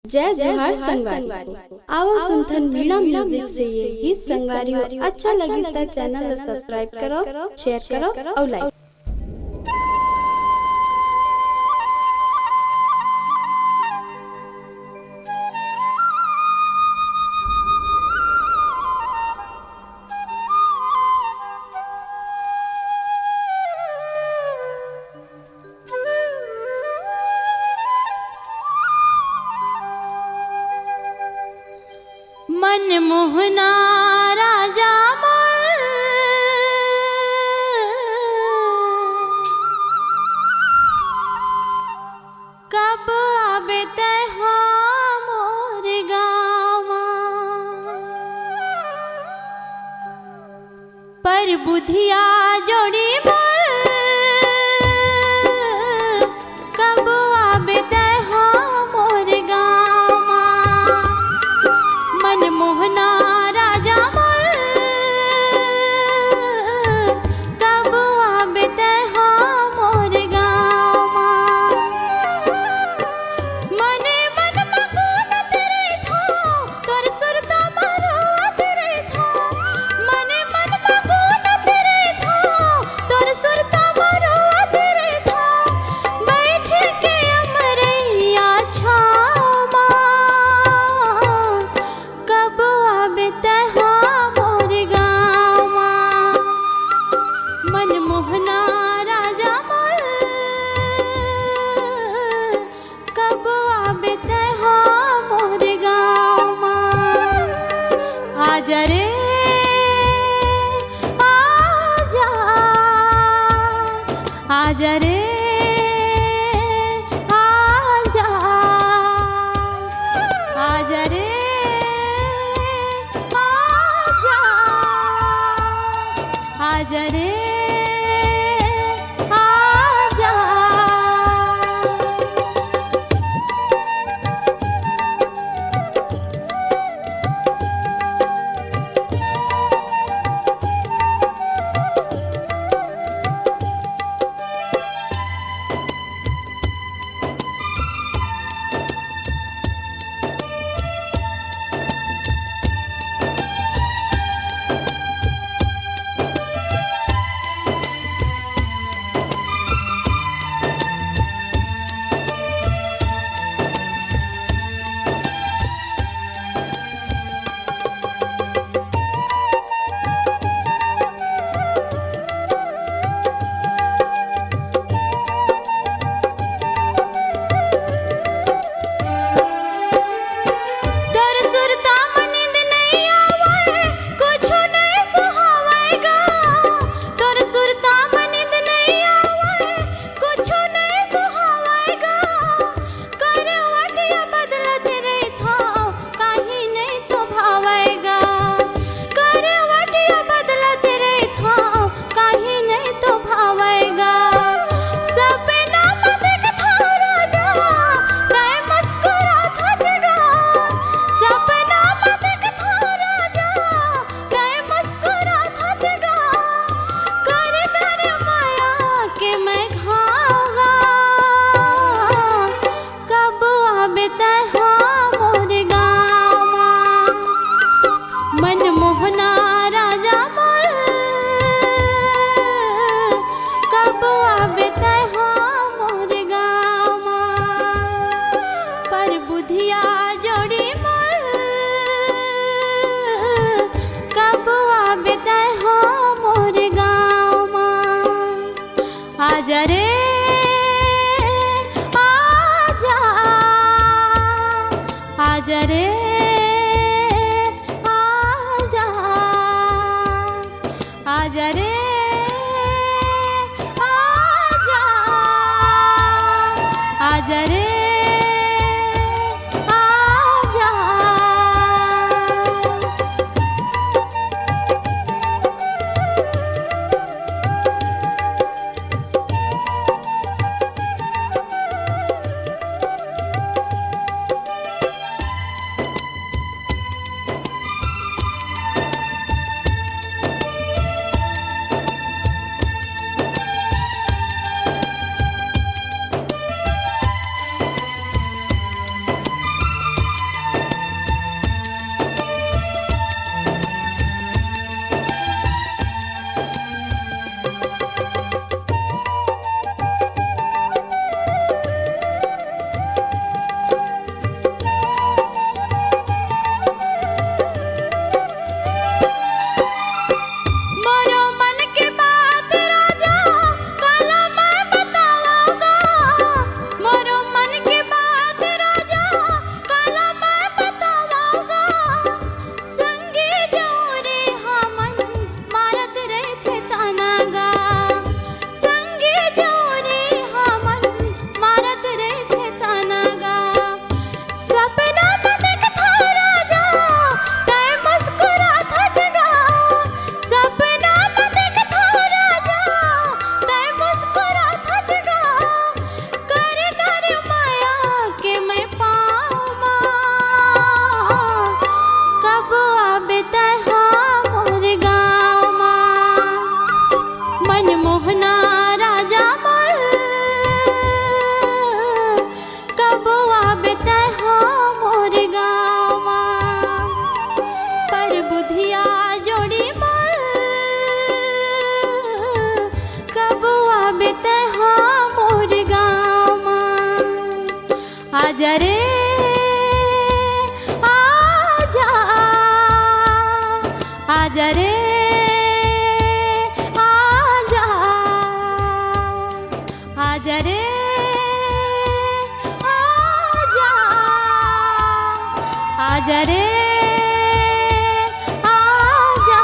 जय जोहार संगवारी आओ सुनथन मीणा म्यूजिक से ये गीत संगवारी हो अच्छा लगी तो चैनल सब्सक्राइब करो, शेयर करो और लाइक। मन मोहना राजा मोर कब आबे ते हो मोर गावा पर बुधिया जोड़ी मोर कब आबे ते हो मोर गावा मन मोहना राजा मोर कब आबे ते हो मोर गावा मने मन मगन तेरे था तोर सुरता मारो तेरे था मने मन मगन तेरे था तोर सुरता मारो तेरे था बैठ के अमरैया छामा कब आबे ते हो मोर गावा मन मोहना राजा मोर कब आबे ते हो मोर गावा आजा रे आजा आजा रे आजा आजा रे आजा रे आजा तोर सुरता मनिंद नहीं आवे कुछो नहीं सुहावेगा तोर सुरता मनिंद नहीं आवे कुछो नहीं सुहावेगा करवटिया बदलत रे था कहीं नहीं तो भावेगा करवटिया बदलत रे था कहीं नहीं तो भावेगा सपना में देखता राजा तय मुस्कुरा था जगा सपना में देखता राजा तय मुस्कुरा था जगा कर डर माया के मैं खाऊंगा कब आबे ते हो मोर गावा मन मोहना राजा मोर कब आबे ते हो मोर गावा पर बुधिया जोड़ी मोर कब आबे ते हो मोर गावा आजा रे आजा आजा रे आजा आजा रे आजा आजा रे आजा सपना में देखता राजा तै मुस्कुरा था जगा, सपना में देखता राजा तै मुस्कुरा था जगा, कर डर माया के मैं पावा कब आबे तै मोर गाँव मन मोहना राजा मोर कब आबे तै मोर गाँव पर बुधिया जोड़ी मोर कब आबे तै मोर गाँव आजा रे आजा आजा रे आजा आजा रे आजा आजा रे आजा।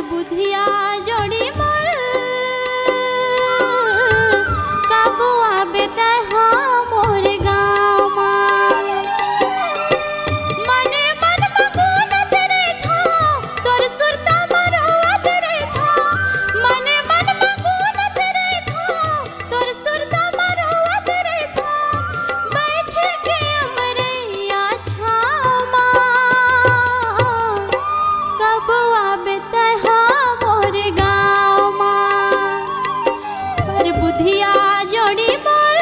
बुधिया जोड़ी मोर कब आबे तै मोर गाँव मने मन मगुनत रे था तोर सुरता मरोवत रे था, मने मन मगुनत रे था तोर सुरता मरोवत रे था, बैठ के अमरैया छामा कब आबे तै मोर गाँव पर बुधिया जोड़ी मोर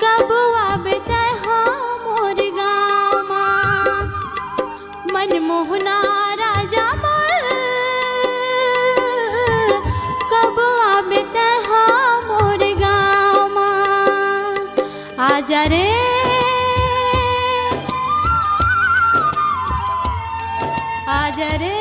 कब आबे तै मोर गाँव मन मोहना राजा मोर कब आबे तै मोर गाँव आजा रे आजा रे